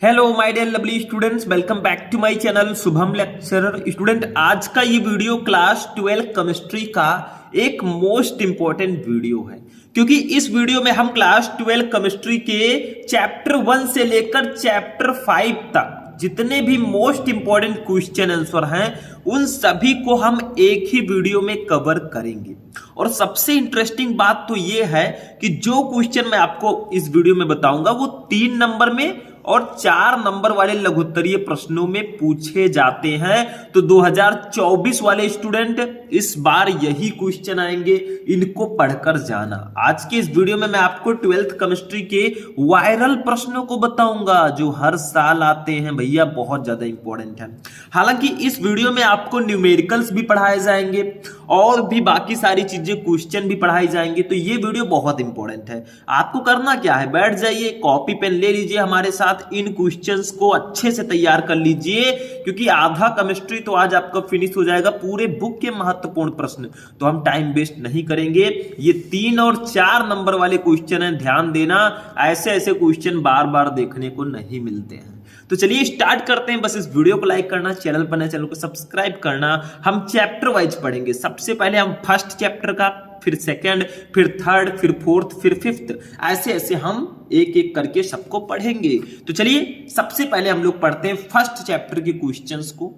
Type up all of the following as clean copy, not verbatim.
Hello my dear lovely students, welcome back to my channel Shubham lecturer. Student, आज का ये video class 12 chemistry का एक मोस्ट इंपॉर्टेंट वीडियो है, क्योंकि इस वीडियो में हम क्लास 12 केमिस्ट्री के चैप्टर 1 से लेकर चैप्टर 5 तक जितने भी मोस्ट इंपॉर्टेंट क्वेश्चन आंसर हैं उन सभी को हम एक ही वीडियो में कवर करेंगे। और सबसे इंटरेस्टिंग बात तो ये है कि जो क्वेश्चन मैं आपको इस वीडियो में बताऊंगा वो 3 नंबर में और 4 नंबर वाले लघुत्तरीय प्रश्नों में पूछे जाते हैं। तो 2024 वाले स्टूडेंट इस बार यही क्वेश्चन आएंगे, इनको पढ़कर जाना। आज के इस वीडियो में मैं आपको 12th केमिस्ट्री के वायरल प्रश्नों को बताऊंगा जो हर साल आते हैं भैया, बहुत ज्यादा इंपॉर्टेंट है। हालांकि इस वीडियो में आपको न्यूमेरिकल्स भी पढ़ाए जाएंगे और भी बाकी सारी चीजें, क्वेश्चन भी पढ़ाई जाएंगे। तो ये वीडियो बहुत इंपॉर्टेंट है। आपको करना क्या है, बैठ जाइए, कॉपी पेन ले लीजिए, हमारे साथ इन क्वेश्चंस को अच्छे से तैयार कर लीजिए, क्योंकि आधा केमिस्ट्री तो आज आपका फिनिश हो जाएगा। पूरे बुक के महत्वपूर्ण प्रश्न तो हम टाइम वेस्ट नहीं करेंगे। ये 3 और 4 नंबर वाले क्वेश्चन हैं, ध्यान देना। ऐसे ऐसे क्वेश्चन बार बार देखने को नहीं मिलते हैं। तो चलिए स्टार्ट करते हैं। बस इस वीडियो को लाइक करना, चैनल पर नए चैनल को सब्सक्राइब करना। हम चैप्टर वाइज पढ़ेंगे। सबसे पहले हम फर्स्ट चैप्टर का, फिर सेकंड, फिर थर्ड, फिर फोर्थ, फिर फिफ्थ, ऐसे ऐसे हम एक एक करके सबको पढ़ेंगे। तो चलिए सबसे पहले हम लोग पढ़ते हैं फर्स्ट चैप्टर के क्वेश्चंस को।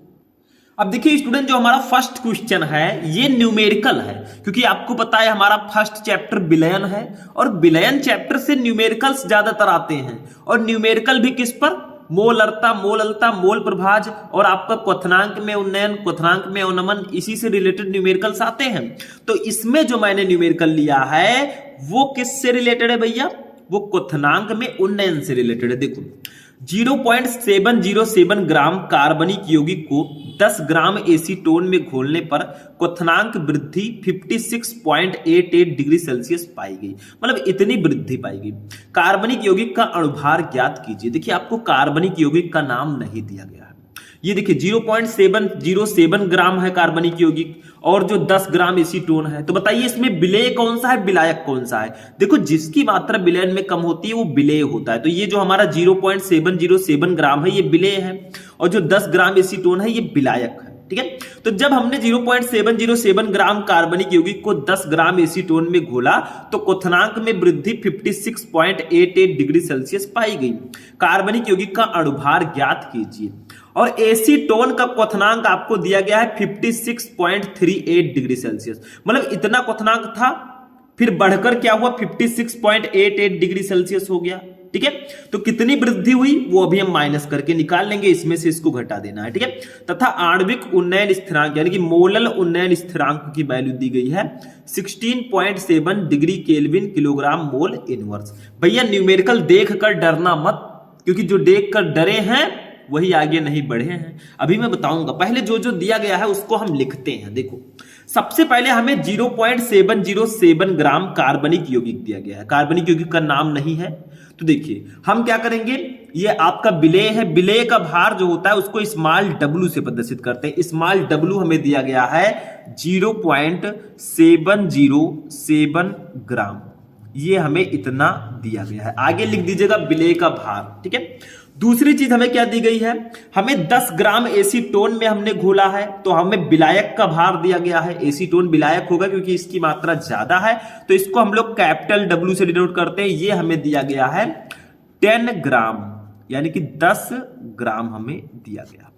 अब देखिए स्टूडेंट, जो हमारा फर्स्ट क्वेश्चन है ये न्यूमेरिकल है, क्योंकि आपको पता है हमारा फर्स्ट चैप्टर विलयन है और विलयन चैप्टर से न्यूमेरिकल्स ज्यादातर आते हैं। और न्यूमेरिकल भी किस पर? मोलरता, मोललता, मोल प्रभाज और आपका क्वथनांक में उन्नयन, क्वथनांक में अवनमन, इसी से रिलेटेड न्यूमेरिकल्स आते हैं। तो इसमें जो मैंने न्यूमेरिकल लिया है वो किससे रिलेटेड है भैया? वो क्वथनांक में उन्नयन से रिलेटेड है। देखो 0.707 ग्राम कार्बनिक यौगिक को 10 ग्राम एसीटोन में घोलने पर क्वथनांक वृद्धि 56.88 डिग्री सेल्सियस पाई गई। मतलब इतनी वृद्धि पाई गई। कार्बनिक यौगिक का अणुभार ज्ञात कीजिए। देखिए आपको कार्बनिक यौगिक का नाम नहीं दिया गया है। ये देखिए 0.707 ग्राम है कार्बनिक यौगिक और जो 10 ग्राम एसीटोन है। तो बताइए इसमें विलेय कौन सा है, विलायक कौन सा है? देखो जिसकी मात्रा विलयन में कम होती है वो विलेय होता है। तो ये जो हमारा 0.707 ग्राम है ये विलेय है और जो 10 ग्राम एसीटोन है ये विलायक है। ठीक है, तो जब हमने 0.707 ग्राम कार्बनिक यौगिक को 10 ग्राम एसीटोन में घोला तो क्वथनांक में वृद्धि 56.88 डिग्री सेल्सियस पाई गई। कार्बनिक यौगिक का अणुभार ज्ञात कीजिए। और एसीटोन का क्वथनांक आपको दिया गया है 56.38 डिग्री सेल्सियस। मतलब इतना क्वथनांक था, फिर बढ़कर क्या हुआ, 56.88 डिग्री सेल्सियस हो गया। ठीक है, तो कितनी वृद्धि हुई वो अभी हम माइनस करके निकाल लेंगे, इसमें से इसको घटा देना है। ठीक है, तथा आणविक उन्नयन स्थिरांक यानी कि मोलल उन्नयन स्थिरांक की वैल्यू दी गई है 16.7 degree kelvin kilogram mole inverse. भैया न्यूमेरिकल देखकर डरना मत, क्योंकि जो देखकर डरे हैं वही आगे नहीं बढ़े हैं। अभी मैं बताऊंगा, पहले जो जो दिया गया है उसको हम लिखते हैं। देखो सबसे पहले हमें 0.707 ग्राम कार्बनिक यौगिक दिया गया है। कार्बनिक यौगिक का नाम नहीं है। तो देखिए हम क्या करेंगे, ये आपका विलेय है। विलेय का भार जो होता है उसको स्मॉल w से प्रदर्शित करते हैं। स्मॉल w हमें दिया गया है 0.707 ग्राम, ये हमें इतना दिया गया है। आगे लिख दीजिएगा विलेय का भार। ठीक है, दूसरी चीज हमें क्या दी गई है, हमें 10 ग्राम एसीटोन में हमने घोला है तो हमें विलायक का भार दिया गया है। एसीटोन विलायक होगा क्योंकि इसकी मात्रा ज्यादा है, तो इसको हम लोग कैपिटल W से डिनोट करते हैं। ये हमें दिया गया है 10 ग्राम, यानी कि 10 ग्राम हमें दिया गया।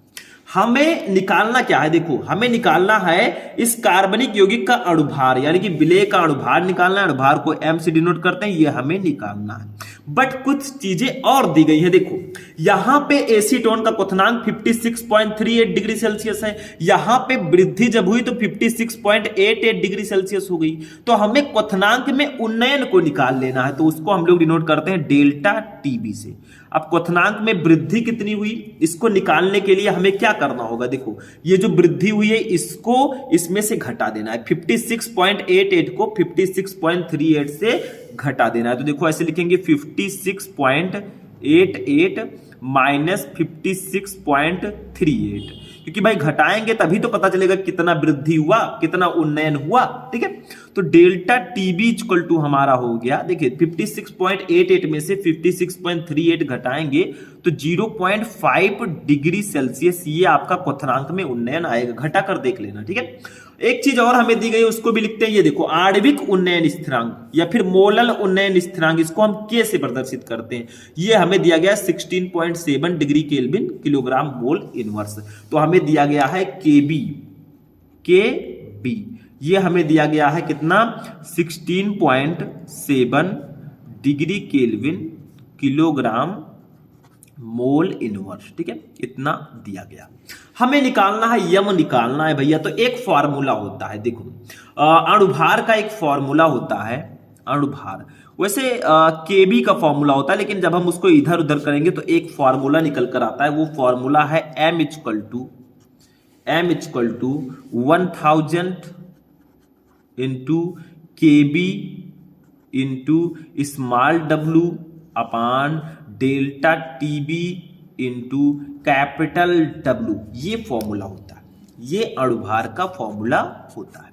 हमें निकालना क्या है, देखो हमें निकालना है इस कार्बनिक यौगिक का अणुभार, यानी कि विलेय का अणुभार निकालना है। अणुभार को m से डिनोट करते हैं, ये हमें निकालना है। बट कुछ चीजें और दी गई है। देखो यहां पे एसीटोन का क्वथनांक 56.38 डिग्री सेल्सियस है, यहां पे वृद्धि जब हुई तो 56.88 डिग्री सेल्सियस हो गई। तो हमें क्वथनांक में उन्नयन को निकाल लेना है, तो उसको हम लोग डिनोट करते हैं डेल्टा टीबी से। अब क्वथनांक में वृद्धि कितनी हुई इसको निकालने के लिए हमें क्या करना होगा, देखो ये जो वृद्धि हुई है इसको इसमें से घटा देना है। 56.88 को 56.38 से घटा देना है। तो देखो ऐसे लिखेंगे 56.88 -56.38, क्योंकि भाई घटाएंगे तभी तो पता चलेगा कितना वृद्धि हुआ, कितना उन्नयन हुआ। ठीक है, तो डेल्टा टीबी इक्वल टू हमारा हो गया, देखिए 56.88 में से 56.38 घटाएंगे तो 0.5 डिग्री सेल्सियस ये आपका क्वथनांक में उन्नयन आएगा। घटा कर देख लेना। ठीक है, एक चीज और हमें दी गई उसको भी लिखते हैं, ये देखो आणविक उन्नयन स्थिरांक या फिर मोलल उन्नयन स्थिरांक, इसको हम के से प्रदर्शित करते हैं। ये हमें दिया गया 16.7 degree kelvin kilogram mole inverse. तो हमें दिया गया है केबी, ये हमें दिया गया है कितना 16.7 degree kelvin kilogram mole inverse. ठीक है, इतना दिया गया। हमें निकालना है, यम निकालना है भैया। तो एक फॉर्मूला होता है, देखो अणुभार का एक फॉर्मूला होता है, अणुभार वैसे केबी का फॉर्मूला होता है, लेकिन जब हम उसको इधर उधर करेंगे तो एक फॉर्मूला निकल कर आता है। वो फॉर्मूला है m equal to 1000 into KB into small w upon delta TB into capital W। ये फॉर्मूला होता है, ये अणुभार का फॉर्मूला होता है।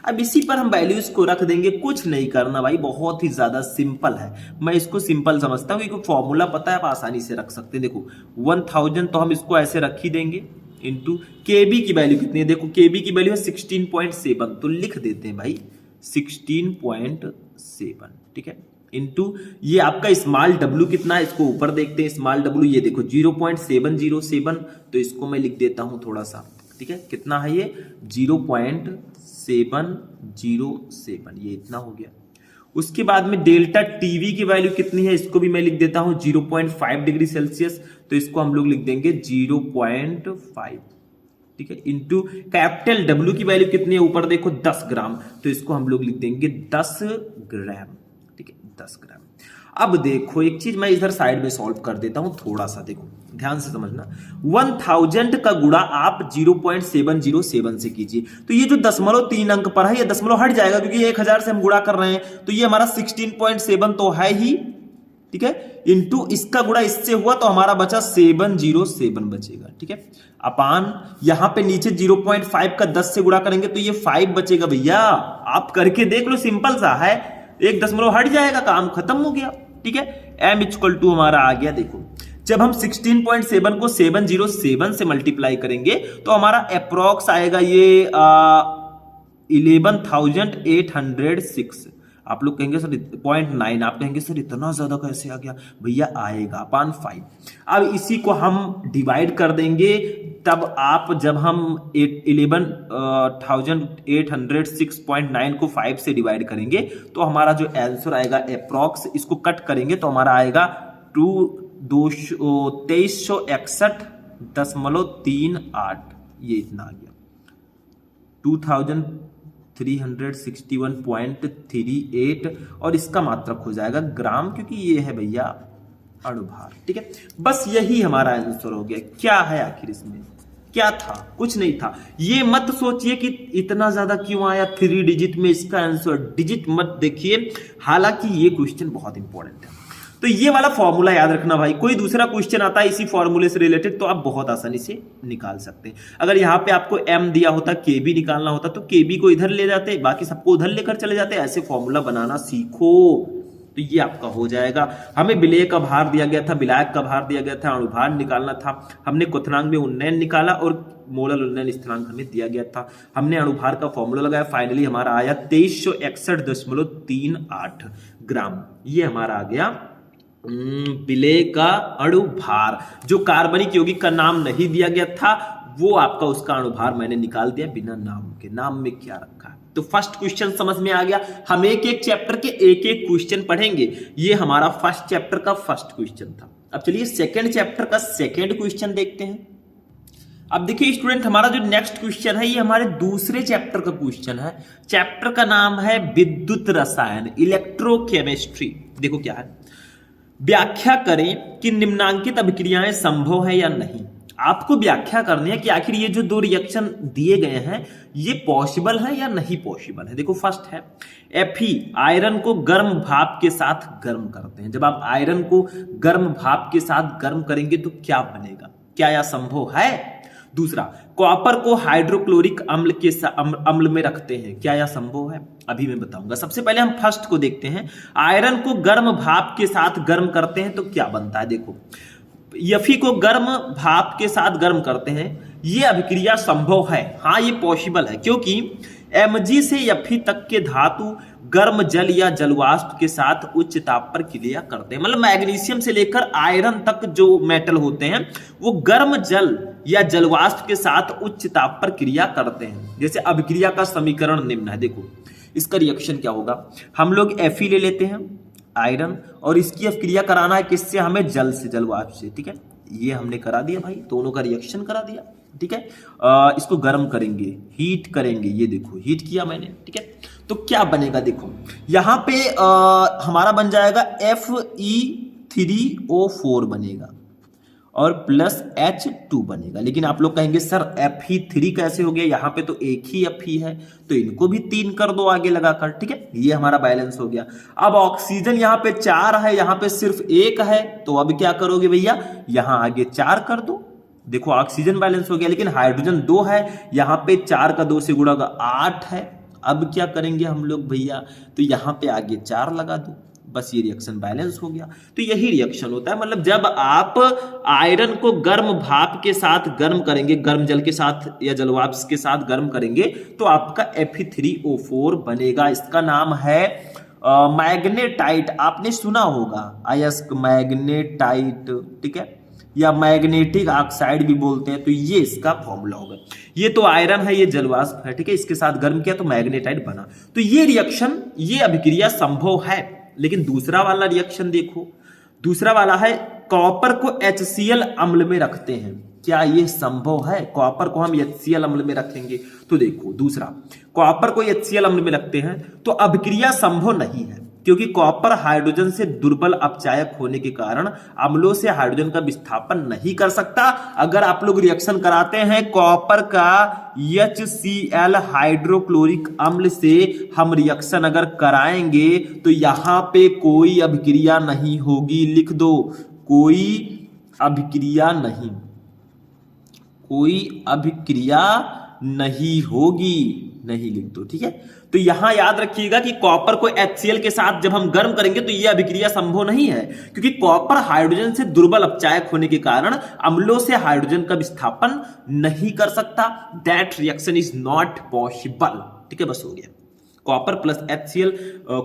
अब इसी पर हम वैल्यूज को रख देंगे, कुछ नहीं करना भाई, बहुत ही ज्यादा सिंपल है। मैं इसको सिंपल समझता हूँ क्योंकि फॉर्मूला पता है, आप आसानी से रख सकते हैं। देखो 1000 तो हम इसको ऐसे रख ही देंगे, इंटू केबी की वैल्यू कितनी है, देखो केबी की वैल्यू है 16.7, तो लिख देते हैं भाई 16.7। ठीक है, इंटू ये आपका स्मॉल w कितना है, इसको ऊपर देखते हैं। स्मॉल w ये देखो 0.707, तो इसको मैं लिख देता हूं थोड़ा सा। ठीक है, कितना है ये 0.707, ये इतना हो गया। उसके बाद में डेल्टा टीवी की वैल्यू कितनी है, इसको भी मैं लिख देता हूं 0.5 डिग्री सेल्सियस, तो इसको हम लोग लिख देंगे 0.5। ठीक है, इंटू कैपिटल W की वैल्यू कितनी है, ऊपर देखो 10 ग्राम, तो इसको हम लोग लिख देंगे 10 ग्राम। ठीक है, 10 ग्राम। अब देखो एक चीज मैं इधर साइड में सॉल्व कर देता हूं, थोड़ा सा देखो ध्यान से समझना। 1000 का गुणा आप 0.707 से कीजिए, तो ये जो 0.3 अंक पर है ये दशमलव हट जाएगा, क्योंकि 1000 से हम गुणा कर रहे हैं, तो ये हमारा 16.7 तो है ही। ठीक है, इंटू इसका गुणा इससे हुआ तो हमारा बचा 707 बचेगा। ठीक है, अपान यहां पे नीचे 0.5 का 10 से गुणा करेंगे तो ये 5 बचेगा। भैया आप करके देख लो, सिंपल सा है, एक दशमलव हट जाएगा, काम खत्म हो गया। ठीक है, m इक्वल टू हमारा आ गया, देखो जब हम 16.7 को 707 से मल्टीप्लाई करेंगे तो हमारा अप्रोक्स आएगा ये 11,806। आप लोग कहेंगे सर 0.9, आप कहेंगे सर इतना ज्यादा कैसे आ गया, भैया आएगा अपान 5। अब इसी को हम डिवाइड कर देंगे, तब आप जब हम 11,806.9 को 5 से डिवाइड करेंगे तो हमारा जो आंसर आएगा अप्रॉक्स, इसको कट करेंगे तो हमारा आएगा 2361.38, ये इतना आ गया 2361.38, और इसका मात्रक हो जाएगा ग्राम, क्योंकि ये है भैया अणुभार। ठीक है, बस यही हमारा आंसर हो गया। क्या है आखिर इसमें, क्या था, कुछ नहीं था। ये मत सोचिए कि इतना ज्यादा क्यों आया 3 डिजिट में, इसका आंसर डिजिट मत देखिए, हालांकि ये क्वेश्चन बहुत इंपॉर्टेंट है। तो ये वाला फॉर्मूला याद रखना भाई, कोई दूसरा क्वेश्चन आता है इसी फॉर्मूले से रिलेटेड तो आप बहुत आसानी से निकाल सकते हैं। अगर यहाँ पे आपको m दिया होता, kb निकालना होता, तो kb को इधर ले जाते, बाकी सबको उधर लेकर चले जाते। ऐसे फॉर्मूला बनाना सीखो तो ये आपका हो जाएगा। हमें विलेय का भार दिया गया था, विलायक का भार दिया गया था, अणुभार निकालना था, हमने क्वथनांक में उन्नयन निकाला और मोलल उन्नयन स्थिरांक हमें दिया गया था। हमने अणुभार का फॉर्मूला लगाया, फाइनली हमारा आया 2361.38 ग्राम। ये हमारा आ गया विलेय का अणुभार। जो कार्बनिक यौगिक का नाम नहीं दिया गया था वो आपका उसका अणुभार मैंने निकाल दिया बिना नाम के। नाम में क्या रखा है, तो फर्स्ट क्वेश्चन समझ में आ गया। हम एक एक चैप्टर के एक एक क्वेश्चन पढ़ेंगे। ये हमारा फर्स्ट चैप्टर का फर्स्ट क्वेश्चन था। अब चलिए सेकंड चैप्टर का सेकंड क्वेश्चन देखते हैं। अब देखिए स्टूडेंट, हमारा जो नेक्स्ट क्वेश्चन है ये हमारे दूसरे चैप्टर का क्वेश्चन है। चैप्टर का नाम है विद्युत रसायन, इलेक्ट्रोकेमिस्ट्री। देखो क्या है, व्याख्या करें कि निम्नांकित अभिक्रियाएं संभव है या नहीं। आपको व्याख्या करनी है कि आखिर ये जो दो रिएक्शन दिए गए हैं ये पॉसिबल है या नहीं पॉसिबल है। देखो फर्स्ट है Fe, आयरन को गर्म भाप के साथ गर्म करते हैं। जब आप आयरन को गर्म भाप के साथ गर्म करेंगे तो क्या बनेगा, क्या यह संभव है। दूसरा, कॉपर को हाइड्रोक्लोरिक अम्ल में रखते हैं, क्या यह संभव है, अभी मैं बताऊंगा। सबसे पहले हम फर्स्ट को देखते हैं, आयरन को गर्म भाप के साथ गर्म करते हैं तो क्या बनता है। देखो Fe को गर्म भाप के साथ गर्म करते हैं, ये अभिक्रिया संभव है, हाँ ये पॉसिबल है, क्योंकि Mg से Fe तक के धातु गर्म जल या जलवाष्प के साथ उच्च ताप पर क्रिया करते हैं। मतलब मैग्नीशियम से लेकर आयरन तक जो मेटल होते हैं वो गर्म जल या जलवाष्प के साथ उच्च ताप पर क्रिया करते हैं। जैसे अभिक्रिया का समीकरण निम्न है, देखो इसका रिएक्शन क्या होगा, हम लोग Fe ले लेते हैं आयरन, और इसकी अभिक्रिया कराना है किससे, हमें जल से, जलवाष्प से, ठीक है। ये हमने करा दिया भाई, दोनों का रिएक्शन करा दिया, ठीक है। इसको गर्म करेंगे, हीट करेंगे, ये देखो हीट किया मैंने, ठीक है। तो क्या बनेगा, देखो यहां पे हमारा बन जाएगा Fe3O4 बनेगा और प्लस H2 बनेगा। लेकिन आप लोग कहेंगे सर Fe3 कैसे हो गया, यहाँ पे तो एक ही Fe है, तो इनको भी 3 कर दो आगे लगाकर, ठीक है। ये हमारा बैलेंस हो गया। अब ऑक्सीजन यहाँ पे 4 है, यहाँ पे सिर्फ 1 है, तो अब क्या करोगे भैया, यहाँ आगे 4 कर दो। देखो ऑक्सीजन बैलेंस हो गया, लेकिन हाइड्रोजन 2 है, यहाँ पे 4 का 2 से गुणा होगा 8 है। अब क्या करेंगे हम लोग भैया, तो यहाँ पे आगे 4 लगा दो, बस ये रिएक्शन बैलेंस हो गया। तो यही रिएक्शन होता है, मतलब जब आप आयरन को गर्म भाप के साथ गर्म करेंगे, गर्म जल के साथ या जलवाष्प के साथ गर्म करेंगे, तो आपका Fe3O4 बनेगा। इसका नाम है मैग्नेटाइट, आपने सुना होगा अयस्क मैग्नेटाइट, ठीक है, या मैग्नेटिक ऑक्साइड भी बोलते हैं। तो ये इसका फॉर्मूला होगा। ये तो आयरन है, ये जलवाष्प है, ठीक है, इसके साथ गर्म किया तो मैग्नेटाइट बना। तो ये रिएक्शन, ये अभिक्रिया संभव है। लेकिन दूसरा वाला रिएक्शन देखो, दूसरा वाला है कॉपर को HCl अम्ल में रखते हैं, क्या ये संभव है, कॉपर को हम HCl अम्ल में रखेंगे। तो देखो दूसरा, कॉपर को HCl अम्ल में रखते हैं तो अभिक्रिया संभव नहीं है, क्योंकि कॉपर हाइड्रोजन से दुर्बल अपचायक होने के कारण अम्लों से हाइड्रोजन का विस्थापन नहीं कर सकता। अगर आप लोग रिएक्शन कराते हैं कॉपर का HCl हाइड्रोक्लोरिक अम्ल से हम रिएक्शन अगर कराएंगे तो यहां पे कोई अभिक्रिया नहीं होगी, लिख दो कोई अभिक्रिया नहीं, कोई अभिक्रिया नहीं होगी, नहीं लिख दो, ठीक है। तो यहां याद रखिएगा कि कॉपर को HCl के साथ जब हम गर्म करेंगे तो यह अभिक्रिया संभव नहीं है, क्योंकि कॉपर हाइड्रोजन से दुर्बल अपचायक होने के कारण अम्लों से हाइड्रोजन का विस्थापन नहीं कर सकता। That reaction is not possible, ठीक है, बस हो गया। कॉपर प्लस HCl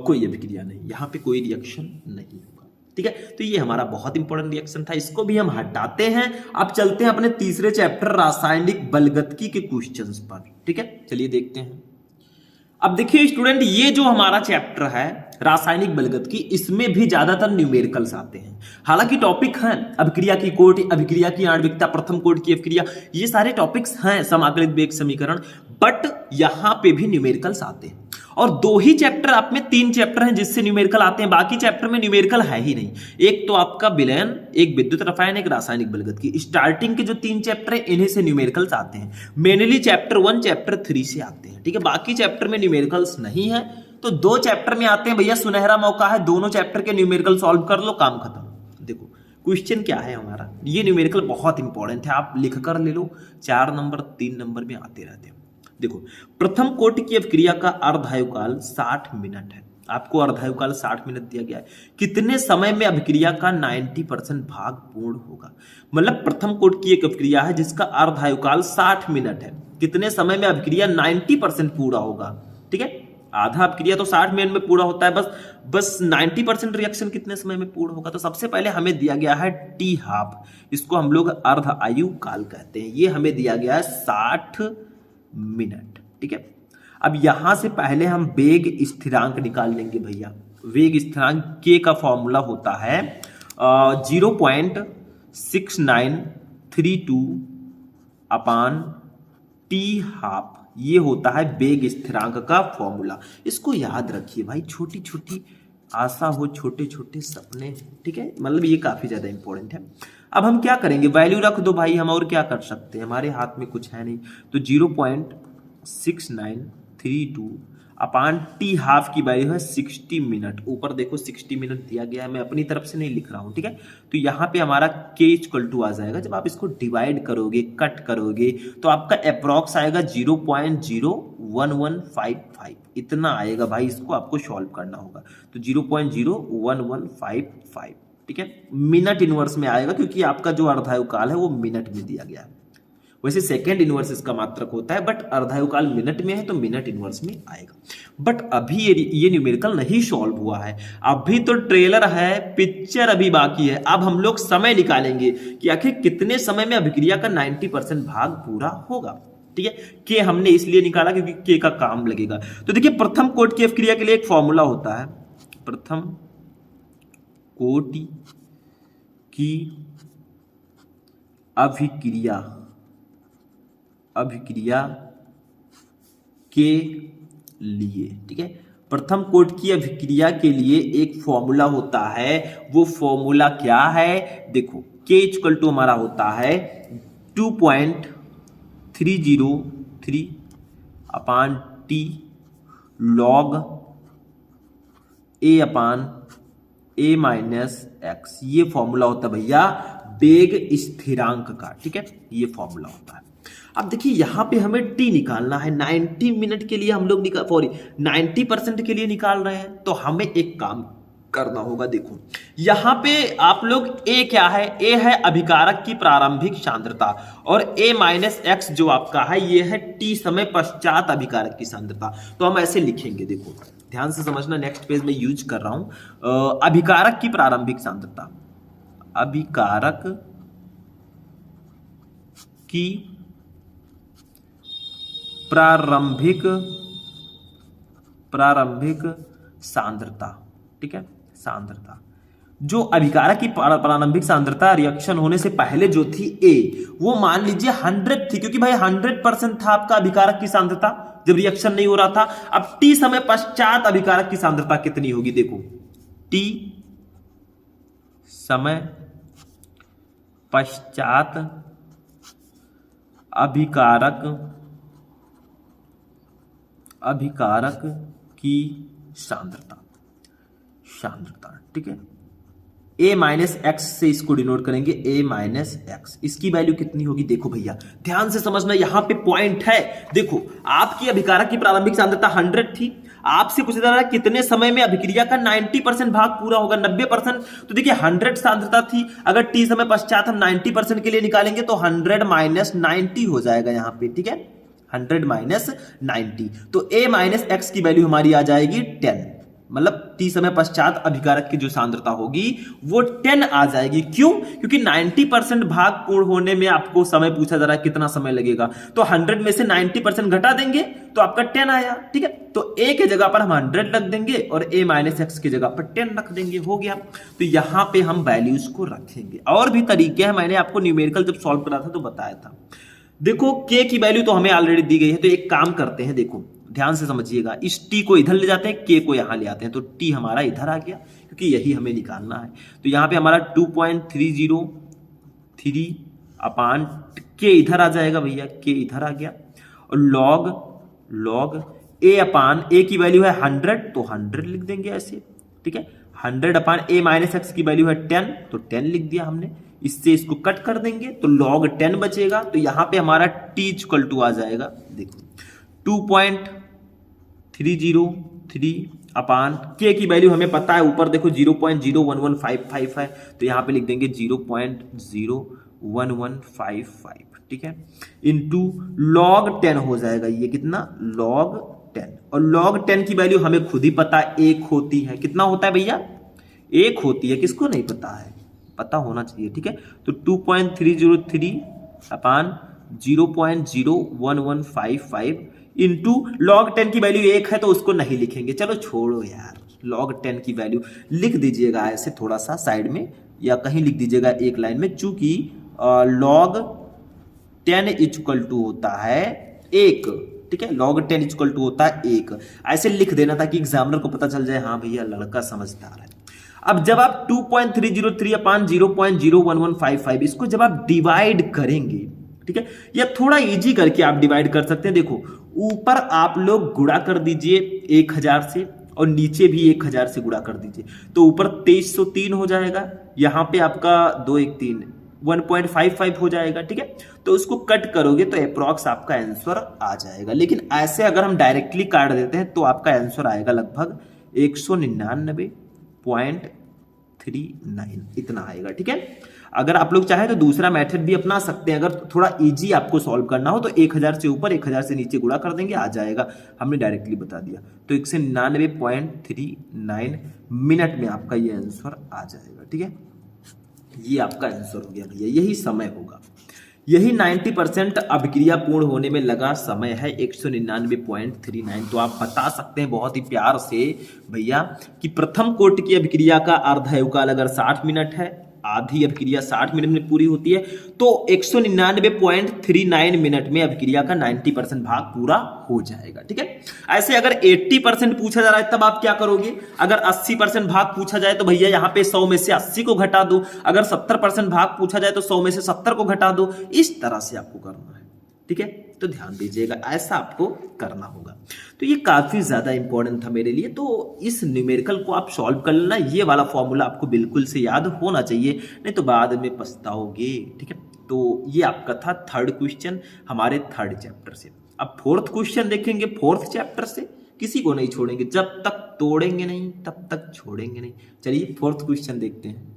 कोई अभिक्रिया नहीं, यहां पे कोई रिएक्शन नहीं होगा, ठीक है। तो ये हमारा बहुत इंपॉर्टेंट रिएक्शन था, इसको भी हम हटाते हैं। अब चलते हैं अपने तीसरे चैप्टर रासायनिक बलगतकी के क्वेश्चंस पर, ठीक है, चलिए देखते हैं। अब देखिए स्टूडेंट, ये जो हमारा चैप्टर है रासायनिक बलगतकी, इसमें भी ज्यादातर न्यूमेरिकल्स आते हैं। हालांकि टॉपिक हैं अभिक्रिया की कोटि, अभिक्रिया की आणविकता, प्रथम कोटि की अभिक्रिया, ये सारे टॉपिक्स हैं, समाकलित वेग समीकरण, बट यहां पे भी न्यूमेरिकल्स आते हैं। और 2 ही चैप्टर, आप में 3 चैप्टर हैं जिससे न्यूमेरिकल आते हैं, बाकी चैप्टर में न्यूमेरिकल है ही नहीं। एक तो आपका विलयन, एक विद्युत रसायन, एक रासायनिक बलगतकी। स्टार्टिंग के जो 3 चैप्टर हैं इन्हीं से न्यूमेरिकल्स आते हैं, मेनली चैप्टर 1 चैप्टर 3 से आते हैं, ठीक है। बाकी चैप्टर में न्यूमेरिकल्स नहीं है, तो 2 चैप्टर में आते हैं भैया, सुनहरा मौका है, दोनों चैप्टर के न्यूमेरिकल सॉल्व कर लो, काम खत्म। देखो क्वेश्चन क्या है हमारा, ये न्यूमेरिकल बहुत इंपॉर्टेंट है, आप लिख कर ले लो, 4 नंबर 3 नंबर में आते रहते हैं। देखो प्रथम कोटि की अभिक्रिया का अर्धायुकाल 60 मिनट है, आपको अर्धायुकाल 60 मिनट दिया गया है। कितने समय में अभिक्रिया का 90% भाग पूर्ण होगा। मतलब प्रथम कोटि की एक अभिक्रिया है जिसका अर्धायुकाल 60 मिनट है, कितने समय में अभिक्रिया 90% पूरा होगा, ठीक है। आधा अभिक्रिया तो 60 मिनट में पूरा होता है, बस 90% रिएक्शन कितने समय में पूर्ण होगा। तो सबसे पहले हमें दिया गया है टी हाफ, इसको हम लोग अर्ध आयु काल कहते हैं, ये हमें दिया गया है 60 मिनट, ठीक है। अब यहां से पहले हम वेग स्थिरांक निकाल लेंगे भैया। वेग स्थिरांक के का फॉर्मूला होता है 0.6932 अपान टी हाफ, ये होता है वेग स्थिरांक का फॉर्मूला। इसको याद रखिए भाई, छोटी छोटी आशा हो छोटे छोटे सपने, ठीक है, मतलब ये काफी ज्यादा इंपॉर्टेंट है। अब हम क्या करेंगे, वैल्यू रख दो भाई, हम और क्या कर सकते हैं, हमारे हाथ में कुछ है नहीं। तो 0.6932 अपान टी हाफ की वैल्यू है 60 मिनट। ऊपर देखो 60 मिनट दिया गया है, मैं अपनी तरफ से नहीं लिख रहा हूं, ठीक है। तो यहाँ पे हमारा k इक्वल टू आ जाएगा, जब आप इसको डिवाइड करोगे, कट करोगे, तो आपका अप्रॉक्स आएगा 0.01155, इतना आएगा भाई। इसको आपको सॉल्व करना होगा, तो 0.01155, ठीक है, मिनट इनवर्स में आएगा, क्योंकि आपका जो अर्धायुकाल है वो मिनट में दिया गया है। वैसे सेकेंड इनवर्स इसका मात्रक होता है, बट अर्धायुकाल मिनट में है तो मिनट इनवर्स में आएगा। बट अभी ये न्यूमेरिकल नहीं सॉल्व हुआ है, अभी तो ट्रेलर है, पिक्चर अभी बाकी है। अब हम लोग समय निकालेंगे कि आखिर कितने समय में अभिक्रिया का 90% भाग पूरा होगा, ठीक है। के हमने इसलिए निकाला क्योंकि के का काम लगेगा। तो देखिए, प्रथम कोटि की अभिक्रिया के लिए एक फॉर्मूला होता है, प्रथम कोटि की अभिक्रिया के लिए, ठीक है, प्रथम कोटि की अभिक्रिया के लिए एक फॉर्मूला होता है। वो फॉर्मूला क्या है, देखो, के इक्वल टू हमारा होता है 2.303 अपान टी लॉग ए माइनस एक्स। ये फॉर्मूला होता है भैया वेग स्थिरांक का, ठीक है, ये फॉर्मूला होता है। अब देखिए, यहां पे हमें टी निकालना है, 90 मिनट के लिए हम लोग 90% के लिए निकाल रहे हैं। तो हमें एक काम करना होगा, देखो यहां पे आप लोग ए क्या है, ए है अभिकारक की प्रारंभिक सांद्रता, और ए माइनस एक्स जो आपका है ये है टी समय पश्चात अभिकारक की सांद्रता। तो हम ऐसे लिखेंगे, देखो ध्यान से समझना, नेक्स्ट पेज में यूज कर रहा हूं, अभिकारक की प्रारंभिक सांद्रता, अभिकारक की प्रारंभिक सांद्रता, ठीक है, सांद्रता। जो अभिकारक की प्रारंभिक सांद्रता रिएक्शन होने से पहले जो थी ए, वो मान लीजिए 100 थी, क्योंकि भाई 100% था आपका अभिकारक की सांद्रता जब रिएक्शन नहीं हो रहा था। अब टी समय पश्चात अभिकारक की सांद्रता कितनी होगी, देखो टी समय पश्चात अभिकारक की सांद्रता, ठीक है। a माइनस एक्स से इसको डिनोट करेंगे, a माइनस एक्स, इसकी वैल्यू कितनी होगी, देखो भैया ध्यान से समझना, यहां पे पॉइंट है। देखो, आपकी अभिकारक की प्रारंभिक सांद्रता 100 थी, आपसे पूछा जा रहा है कितने समय में अभिक्रिया का 90% भाग पूरा होगा, 90%। तो देखिए 100 सांद्रता थी, अगर टी समय पश्चात हम 90% के लिए निकालेंगे तो 100 माइनस 90 हो जाएगा यहां पे, ठीक है, 100 माइनस 90। तो a माइनस एक्स की वैल्यू हमारी आ जाएगी 10, मतलब टी समय पश्चात अभिकारक की जो सांद्रता होगी वो 10 आ जाएगी। क्यों, क्योंकि 90% भाग पूर्ण होने में आपको समय पूछा जा रहा है, कितना समय लगेगा, तो 100 में से 90% घटा देंगे तो आपका 10 आया, ठीक है। तो a के जगह पर हम 100 रख देंगे और a माइनस एक्स की जगह पर 10 रख देंगे, हो गया। तो यहां पे हम वैल्यूज को रखेंगे। और भी तरीके हैं, मैंने आपको न्यूमेरिकल जब सॉल्व करा था तो बताया था। देखो k की वैल्यू तो हमें ऑलरेडी दी गई है, तो एक काम करते हैं, देखो ध्यान से समझिएगा, इस t को इधर ले जाते हैं, k को यहां ले आते हैं, तो t हमारा इधर आ गया, क्योंकि यही हमें निकालना है। तो यहां पे हमारा 2.303 अपान k इधर आ जाएगा भैया, k इधर आ गया, और लॉग a अपान a की वैल्यू है 100, तो 100 लिख देंगे ऐसे, ठीक है। 100 अपान a माइनस एक्स की वैल्यू है 10, तो 10 लिख दिया हमने। इससे इसको कट कर देंगे तो log 10 बचेगा। तो यहां पे हमारा t इक्वल टू आ जाएगा, देखो 2.303 अपान k की वैल्यू हमें पता है, ऊपर देखो 0.01155 है, तो यहां पे लिख देंगे 0.01155, ठीक है, इनटू log 10 हो जाएगा, ये कितना, log 10। और log 10 की वैल्यू हमें खुद ही पता है, 1 होती है। कितना होता है भैया, 1 होती है, किसको नहीं पता है, पता होना चाहिए, ठीक है। तो 2.303 अपान 0.01155 इंटू log 10 की वैल्यू 1 है, तो उसको नहीं लिखेंगे, चलो छोड़ो यार, log 10 की वैल्यू लिख दीजिएगा ऐसे थोड़ा सा साइड में, या कहीं लिख दीजिएगा एक लाइन में, चूंकि log 10 इक्वल टू होता है 1, ठीक है, log 10 इक्वल टू होता है 1, ऐसे लिख देना ताकि एग्जामिनर को पता चल जाए, हाँ भैया लड़का समझदार है। अब जब आप 2.303 अपान 0.01155 इसको जब आप डिवाइड करेंगे, ठीक है, या थोड़ा इजी करके आप डिवाइड कर सकते हैं। देखो ऊपर आप लोग गुणा कर दीजिए 1000 से और नीचे भी 1000 से गुणा कर दीजिए, तो ऊपर 2303 हो जाएगा, यहां पे आपका 213 1.55 हो जाएगा, ठीक है। तो उसको कट करोगे तो अप्रॉक्स आपका आंसर आ जाएगा। लेकिन ऐसे अगर हम डायरेक्टली काट देते हैं तो आपका आंसर आएगा लगभग 199.39 इतना आएगा, ठीक है। अगर आप लोग चाहे तो दूसरा मेथड भी अपना सकते हैं, अगर थोड़ा इजी आपको सॉल्व करना हो तो 1000 से ऊपर 1000 से नीचे गुणा कर देंगे, आ जाएगा। हमने डायरेक्टली बता दिया, तो 199.39 मिनट में आपका ये आंसर आ जाएगा, ठीक है। ये आपका आंसर हो गया भैया, यही समय होगा, यही 90% अभिक्रिया पूर्ण होने में लगा समय है 199.39। तो आप बता सकते हैं बहुत ही प्यार से भैया कि प्रथम कोटि की अभिक्रिया का अर्धायुकाल अगर 60 मिनट है, आधी अभिक्रिया 60 मिनट में पूरी होती है, तो 199.39 मिनट में अभिक्रिया का 90% भाग पूरा हो जाएगा, ठीक है। ऐसे अगर 80% पूछा जा रहा है तब आप क्या करोगे, अगर 80% भाग पूछा जाए तो भैया यहाँ पे 100 में से 80 को घटा दो, अगर 70% भाग पूछा जाए तो 100 में से 70 को घटा दो, इस तरह से आपको करना है, ठीक है। तो ध्यान दीजिएगा, ऐसा आपको करना होगा। तो ये काफी ज्यादा इंपॉर्टेंट था मेरे लिए, तो इस न्यूमेरिकल को आप सॉल्व कर लेना। ये वाला फॉर्मूला आपको बिल्कुल से याद होना चाहिए, नहीं तो बाद में पछताओगे, ठीक है। तो ये आपका था थर्ड क्वेश्चन हमारे थर्ड चैप्टर से। अब फोर्थ क्वेश्चन देखेंगे फोर्थ चैप्टर से, किसी को नहीं छोड़ेंगे, जब तक तोड़ेंगे नहीं तब तक छोड़ेंगे नहीं। चलिए फोर्थ क्वेश्चन देखते हैं।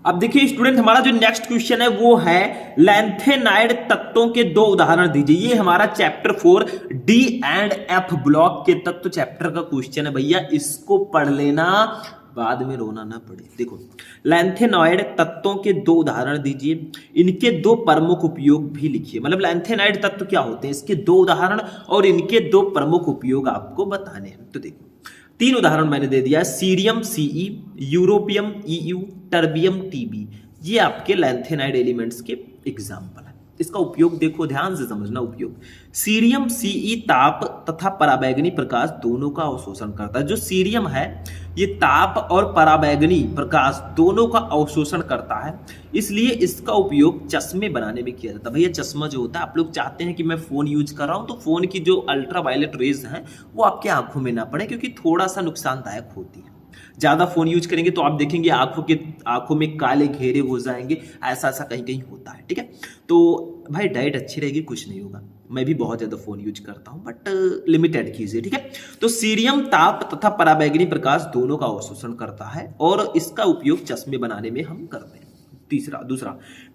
अब देखिए स्टूडेंट, हमारा जो नेक्स्ट क्वेश्चन है वो है लैंथेनाइड तत्वों के दो उदाहरण दीजिए। ये हमारा chapter 4 D and F block के तत्व चैप्टर का क्वेश्चन है भैया, इसको पढ़ लेना, बाद में रोना ना पड़े। देखो लैंथेनाइड तत्वों के दो उदाहरण दीजिए, इनके दो प्रमुख उपयोग भी लिखिए। मतलब लैंथेनाइड तत्व क्या होते हैं, इसके दो उदाहरण और इनके दो प्रमुख उपयोग आपको बताने हैं। तो देखो 3 उदाहरण मैंने दे दिया है, cerium CE, europium EU, terbium TB. ये आपके लैंथेनाइड एलिमेंट्स के एग्जाम्पल है। इसका उपयोग देखो, ध्यान से समझना उपयोग। सीरियम सीई ताप तथा पराबैंगनी प्रकाश दोनों का अवशोषण करता है। जो सीरियम है ये ताप और पराबैंगनी प्रकाश दोनों का अवशोषण करता है, इसलिए इसका उपयोग चश्मे बनाने में किया जाता है। भैया चश्मा जो होता है, आप लोग चाहते हैं कि मैं फोन यूज कर रहा हूं तो फोन की जो अल्ट्रा वायलेट रेज है वो आपके आंखों में ना पड़े, क्योंकि थोड़ा सा नुकसानदायक होती है। ज्यादा फोन यूज करेंगे तो आप देखेंगे आंखों में काले घेरे हो जाएंगे, ऐसा कहीं कहीं होता है, ठीक है। तो भाई डाइट अच्छी रहेगी, कुछ नहीं होगा। मैं भी बहुत ज्यादा फोन यूज करता हूं, बट लिमिटेड कीजिए, ठीक है। तो सीरियम ताप तथा पराबैंगनी प्रकाश दोनों का अवशोषण करता है और इसका उपयोग चश्मे बनाने में हम करते हैं। दूसरा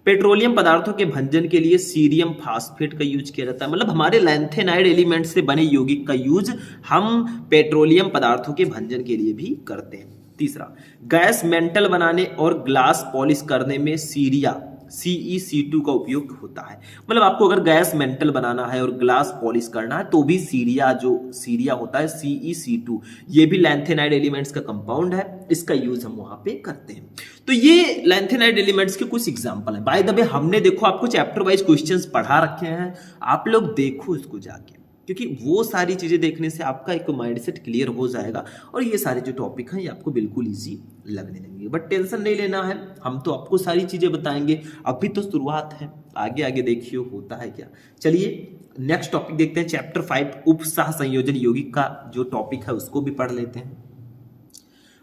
पेट्रोलियम पदार्थों के भंजन के लिए सीरियम फास्फेट का यूज किया जाता है। मतलब हमारे लैंथेनाइड एलिमेंट से बने यौगिक का यूज हम पेट्रोलियम पदार्थों के भंजन के लिए भी करते हैं। तीसरा, गैस मेंटल बनाने और ग्लास पॉलिश करने में सीरिया CeC2 का उपयोग होता है। मतलब आपको अगर गैस मेंटल बनाना है और ग्लास पॉलिश करना है तो भी सीरिया होता है CeC2, ये भी लैंथेनाइड एलिमेंट्स का कंपाउंड है, इसका यूज हम वहां पे करते हैं। तो ये लैंथेनाइड एलिमेंट्स के कुछ एग्जांपल हैं। बाय द वे हमने देखो आपको चैप्टर वाइज क्वेश्चंस पढ़ा रखे हैं, आप लोग देखो इसको जाके, क्योंकि वो सारी चीजें देखने से आपका एक माइंडसेट क्लियर हो जाएगा और ये सारे जो टॉपिक हैं ये आपको बिल्कुल इजी लगने लगेंगे। बट टेंशन नहीं लेना है, हम तो आपको सारी चीजें बताएंगे, अभी तो शुरुआत है, आगे आगे देखिए होता है क्या। चलिए नेक्स्ट टॉपिक देखते हैं, चैप्टर 5 उपसह संयोजन यौगिक का जो टॉपिक है उसको भी पढ़ लेते हैं।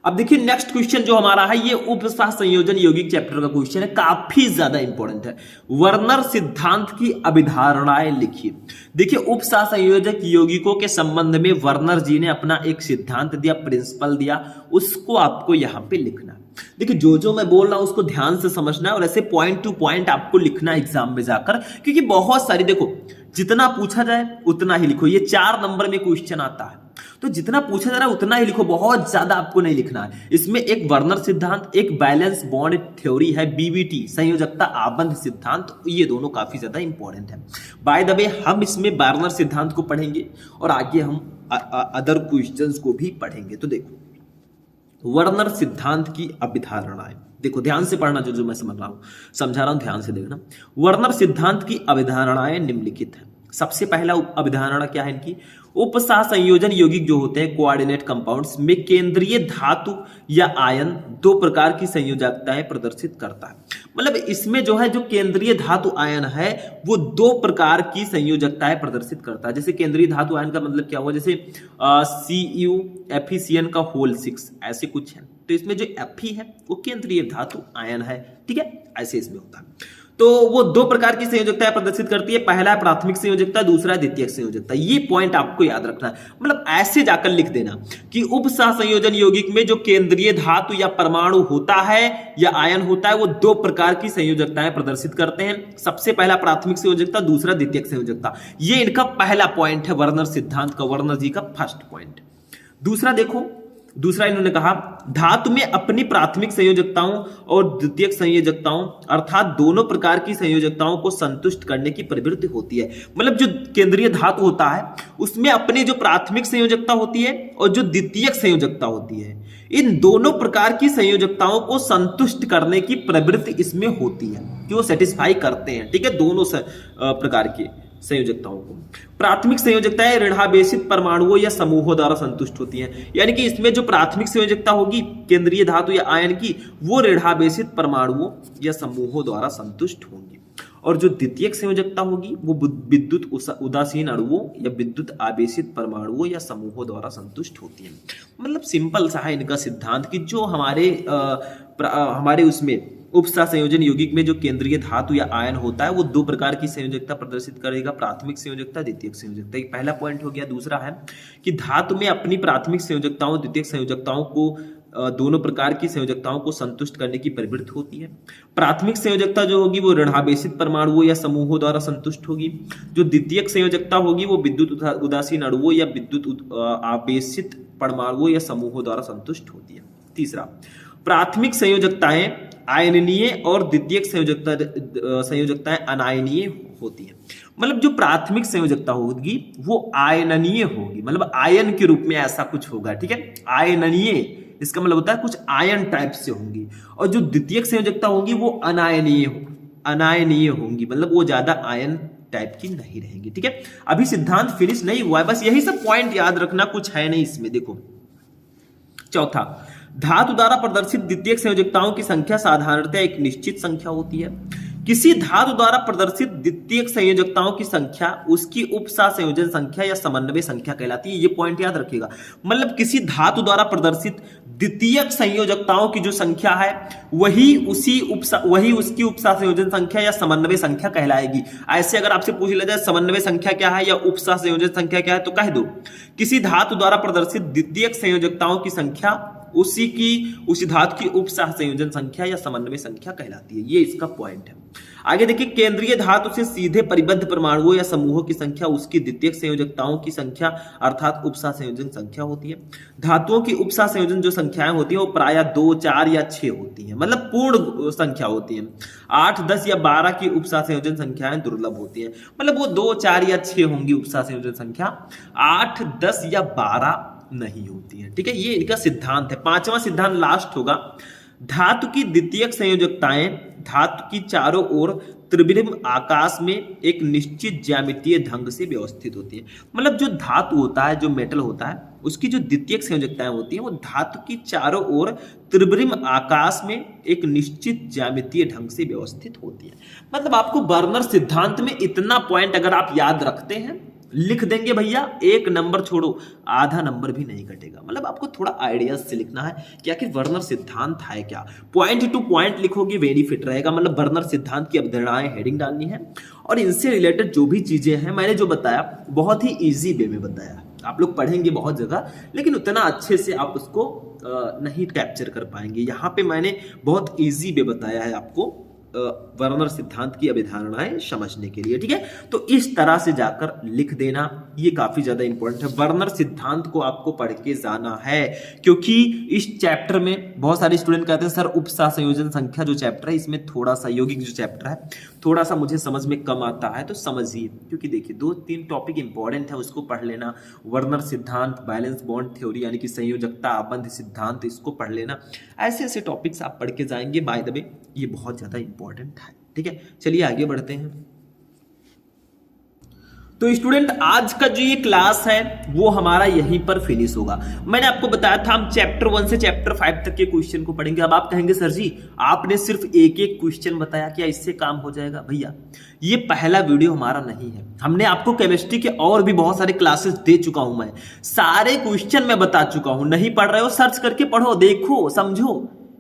अब देखिए नेक्स्ट क्वेश्चन जो हमारा है ये उपसह संयोजन यौगिक चैप्टर का क्वेश्चन है, काफी ज्यादा इंपॉर्टेंट है। वर्नर सिद्धांत की अभिधारणाएं लिखिए। देखिए उपसह संयोजक यौगिकों के संबंध में वर्नर जी ने अपना एक सिद्धांत दिया, प्रिंसिपल दिया, उसको आपको यहां पे लिखना है। देखिए जो मैं बोल रहा हूं उसको ध्यान से समझना है और ऐसे पॉइंट टू पॉइंट आपको लिखना है एग्जाम में जाकर, क्योंकि बहुत सारी, देखो जितना पूछा जाए उतना ही लिखो। ये 4 नंबर में क्वेश्चन आता है, तो जितना पूछा जा रहा है उतना ही लिखो, बहुत ज्यादा आपको नहीं लिखना है। इसमें एक वर्नर सिद्धांत, एक बैलेंस बॉन्ड थ्योरी है, BBT संयोजकता आबंध सिद्धांत, ये दोनों काफी ज्यादा इंपॉर्टेंट है। बाय द वे हम इसमें वर्नर सिद्धांत को पढ़ेंगे और आगे हम अदर क्वेश्चंस को भी पढ़ेंगे। तो देखो वर्नर सिद्धांत की अभिधारणाएं, देखो ध्यान से पढ़ना, जो मैं समझा रहा हूं ध्यान से देखना। वर्नर सिद्धांत की अभिधारणाएं निम्नलिखित है। सबसे पहला अवधारणा क्या है इनकी, उपसह संयोजन यौगिक जो होते हैं कोऑर्डिनेट कंपाउंड्स में केंद्रीय धातु या आयन दो प्रकार की संयोजकताएं प्रदर्शित करता है। मतलब इसमें जो है जो केंद्रीय धातु आयन है वो दो प्रकार की संयोजकताएं प्रदर्शित करता है। जैसे केंद्रीय धातु आयन का मतलब क्या हुआ, जैसे Cu FeCN का होल 6 ऐसे कुछ है, तो इसमें जो Fe है वो केंद्रीय धातु आयन है, ठीक है, ऐसे इसमें होता है। तो वो दो प्रकार की संयोजकता प्रदर्शित करती है, पहला है प्राथमिक संयोजकता, दूसरा है द्वितीयक संयोजकता। ये पॉइंट आपको याद रखना है, मतलब ऐसे जाकर लिख देना कि उपसह संयोजन यौगिक में जो केंद्रीय धातु या परमाणु होता है या आयन होता है वो दो प्रकार की संयोजकताएं प्रदर्शित करते हैं। सबसे पहला प्राथमिक संयोजकता, दूसरा द्वितीयक संयोजकता। ये इनका पहला पॉइंट है वर्नर सिद्धांत का, वर्नर जी का फर्स्ट पॉइंट। दूसरा देखो, दूसरा इन्होंने कहा धातु में अपनी प्राथमिक संयोजकताओं और द्वितीयक संयोजकताओं अर्थात दोनों प्रकार की संयोजकताओं को संतुष्ट करने की प्रवृत्ति होती है। मतलब जो केंद्रीय धातु होता है उसमें अपनी जो प्राथमिक संयोजकता होती है और जो द्वितीयक संयोजकता होती है, इन दोनों प्रकार की संयोजकताओं को संतुष्ट करने की प्रवृत्ति इसमें होती है कि वो सेटिस्फाई करते हैं, ठीक है, दोनों प्रकार की संयोजकताओं को। प्राथमिक संयोजकताएं ऋणावेशित परमाणुओं या समूहों द्वारा संतुष्ट होती हैं, यानी कि इसमें जो प्राथमिक संयोजकता होगी केंद्रीय धातु या आयन की वो ऋणावेशित परमाणुओं या समूहों द्वारा संतुष्ट होंगी, और जो द्वितीयक संयोजकता होगी वो विद्युत उदासीन अणुओं या विद्युत आवेशित परमाणुओं या समूहों द्वारा संतुष्ट होती है। मतलब सिंपल सा है इनका सिद्धांत कि जो हमारे उसमें उपसह संयोजन यौगिक में जो केंद्रीय धातु या आयन होता है वो दो प्रकार की संयोजकता प्रदर्शित करेगा, प्राथमिक संयोजकता, द्वितीयक संयोजकता। ये पहला पॉइंट हो गया। दूसरा है कि धातु में अपनी प्राथमिक संयोजकताओं द्वितीयक संयोजकताओं को दोनों प्रकार की संयोजकताओं को संतुष्ट करने की प्रवृत्ति होती है। प्राथमिक संयोजकता जो होगी वो ऋणावेशित परमाणुओं या समूहों द्वारा संतुष्ट होगी। जो द्वितीयक संयोजकता होगी वो विद्युत उदासीन अणुओं या विद्युत आवेशित परमाणुओं या समूहों द्वारा संतुष्ट होती है। तीसरा, प्राथमिक संयोजकताएं आयनीय और द्वितीयक संयोजकताएं अनायनीय होती है। मतलब जो प्राथमिक संयोजकता होगी वो आयनीय होगी, मतलब आयन के रूप में ऐसा कुछ होगा, ठीक है, आयनीय, इसका मतलब होता है कुछ आयन टाइप से होंगी। और जो द्वितीयक संयोजकता होगी वो अनायनीय होंगी, मतलब वो ज्यादा आयन टाइप की नहीं रहेंगी, ठीक है। अभी सिद्धांत फिनिश नहीं हुआ है, बस यही सब पॉइंट याद रखना, कुछ है नहीं इसमें। देखो चौथा, धातु द्वारा प्रदर्शित द्वितीयक संयोजकताओं की संख्या साधारणतः एक निश्चित संख्या होती है। किसी धातु द्वारा प्रदर्शित द्वितीयक संयोजकताओं की संख्या उसकी उपसह संयोजन संख्या या समन्वय संख्या कहलाती है। ये पॉइंट याद रखिएगा, मतलब किसी धातु द्वारा प्रदर्शित द्वितीयक संयोजकताओं की जो संख्या है वही उसकी उपसह संयोजन संख्या या समन्वय संख्या कहलाएगी। ऐसे अगर आपसे पूछ लिया जाए समन्वय संख्या क्या है या उपसह संयोजन संख्या क्या है तो कह दो किसी धातु द्वारा प्रदर्शित द्वितीयक संयोजकताओं की संख्या उसी धातु की उपसह संयोजन संख्या या समन्वय संख्या कहलाती है। ये इसका पॉइंट है। आगे देखिए, केंद्रीय धातु से सीधे परिबद्ध परमाणुओं या समूहों की संख्या उसकी द्वितीयक संयोजकताओं की संख्या अर्थात उपसह संयोजन संख्या होती है। धातुओं की उपसह संयोजन जो संख्याएं होती है वो प्रायः 2, 4 या 6 होती है, मतलब पूर्ण संख्या होती है। 8, 10 या 12 की उपसह संयोजन संख्याएं दुर्लभ होती है, मतलब वो 2, 4 या 6 होंगी उपसह संयोजन संख्या, 8, 10 या 12 नहीं होती है, ठीक है। ये इनका सिद्धांत है। पांचवा सिद्धांत लास्ट होगा, धातु की द्वितीयक संयोजकताएं धातु की चारों ओर त्रिविम आकाश में एक निश्चित ज्यामितीय ढंग से व्यवस्थित होती है। मतलब जो धातु होता है, जो मेटल होता है, उसकी जो द्वितीयक संयोजकताएं होती है वो धातु की चारों ओर त्रिविम आकाश में एक निश्चित ज्यामितीय ढंग से व्यवस्थित होती है। मतलब आपको वर्नर सिद्धांत में इतना पॉइंट अगर आप याद रखते हैं, लिख देंगे भैया, 1 नंबर छोड़ो, आधा नंबर भी नहीं कटेगा। मतलब आपको थोड़ा आइडियाज से लिखना है कि आखिर वर्नर सिद्धांत है क्या। पॉइंट टू पॉइंट लिखोगे बेनिफिट रहेगा। मतलब वर्नर सिद्धांत की अवधारणाएं हेडिंग डालनी है और इनसे रिलेटेड जो भी चीजें हैं मैंने जो बताया बहुत ही इजी वे में बताया। आप लोग पढ़ेंगे बहुत जगह लेकिन उतना अच्छे से आप उसको नहीं कैप्चर कर पाएंगे। यहाँ पे मैंने बहुत इजी वे बताया है आपको वर्नर सिद्धांत की अवधारणाएं समझने के लिए, ठीक है। तो इस तरह से जाकर लिख देना, ये काफी ज्यादा इंपॉर्टेंट है। वर्नर सिद्धांत को आपको पढ़ के जाना है क्योंकि इस चैप्टर में बहुत सारे स्टूडेंट कहते हैं सर उपसह संयोजन संख्या जो चैप्टर है इसमें थोड़ा सा यौगिक जो चैप्टर है थोड़ा सा मुझे समझ में कम आता है। तो समझिए, क्योंकि देखिए 2-3 टॉपिक इंपॉर्टेंट है, उसको पढ़ लेना। वर्नर सिद्धांत, बैलेंस बॉन्ड थ्योरी यानी कि संयोजकता आबंध सिद्धांत, इसको पढ़ लेना। ऐसे ऐसे टॉपिक्स आप पढ़ के जाएंगे। बाय द वे ये बहुत ज्यादा इंपॉर्टेंट है, ठीक है। चलिए आगे बढ़ते हैं। तो स्टूडेंट आज का जो ये क्लास है वो हमारा यहीं पर फिनिश होगा। मैंने आपको बताया था हम चैप्टर 1 से चैप्टर 5 तक के क्वेश्चन को पढ़ेंगे। अब आप कहेंगे सर जी आपने सिर्फ एक एक क्वेश्चन बताया, क्या इससे काम हो जाएगा? भैया ये पहला वीडियो हमारा नहीं है, हमने आपको केमिस्ट्री के और भी बहुत सारे क्लासेस दे चुका हूं, मैं सारे क्वेश्चन मैं बता चुका हूं। नहीं पढ़ रहे हो सर्च करके पढ़ो, देखो, समझो,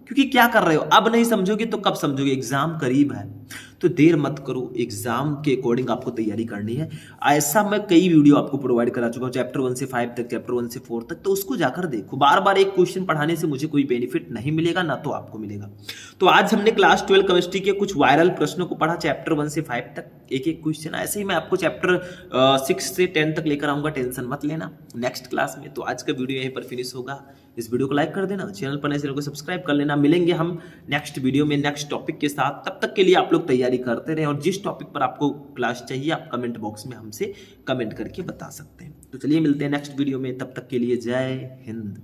क्योंकि क्या कर रहे हो अब नहीं समझोगे तो कब समझोगे? एग्जाम करीब है तो देर मत करो, एग्जाम के अकॉर्डिंग आपको तैयारी करनी है। ऐसा मैं कई वीडियो आपको प्रोवाइड करा चुका हूं, चैप्टर 1 से 5 तक, चैप्टर 1 से 4 तक, तो उसको जाकर देखो। बार बार एक क्वेश्चन पढ़ाने से मुझे कोई बेनिफिट नहीं मिलेगा, ना तो आपको मिलेगा। तो आज हमने क्लास 12 केमिस्ट्री के कुछ वायरल प्रश्नों को पढ़ा, चैप्टर 1 से 5 तक एक एक क्वेश्चन। ऐसे ही मैं आपको चैप्टर 6 से 10 तक लेकर आऊंगा, टेंशन मत लेना नेक्स्ट क्लास में। तो आज का वीडियो यहीं पर फिनिश होगा। इस वीडियो को लाइक कर देना, चैनल पर नए चैनल को सब्सक्राइब कर लेना। मिलेंगे हम नेक्स्ट वीडियो में नेक्स्ट टॉपिक के साथ। तब तक के लिए आप लोग तैयारी करते रहें, और जिस टॉपिक पर आपको क्लास चाहिए आप कमेंट बॉक्स में हमसे कमेंट करके बता सकते हैं। तो चलिए मिलते हैं नेक्स्ट वीडियो में, तब तक के लिए जय हिंद।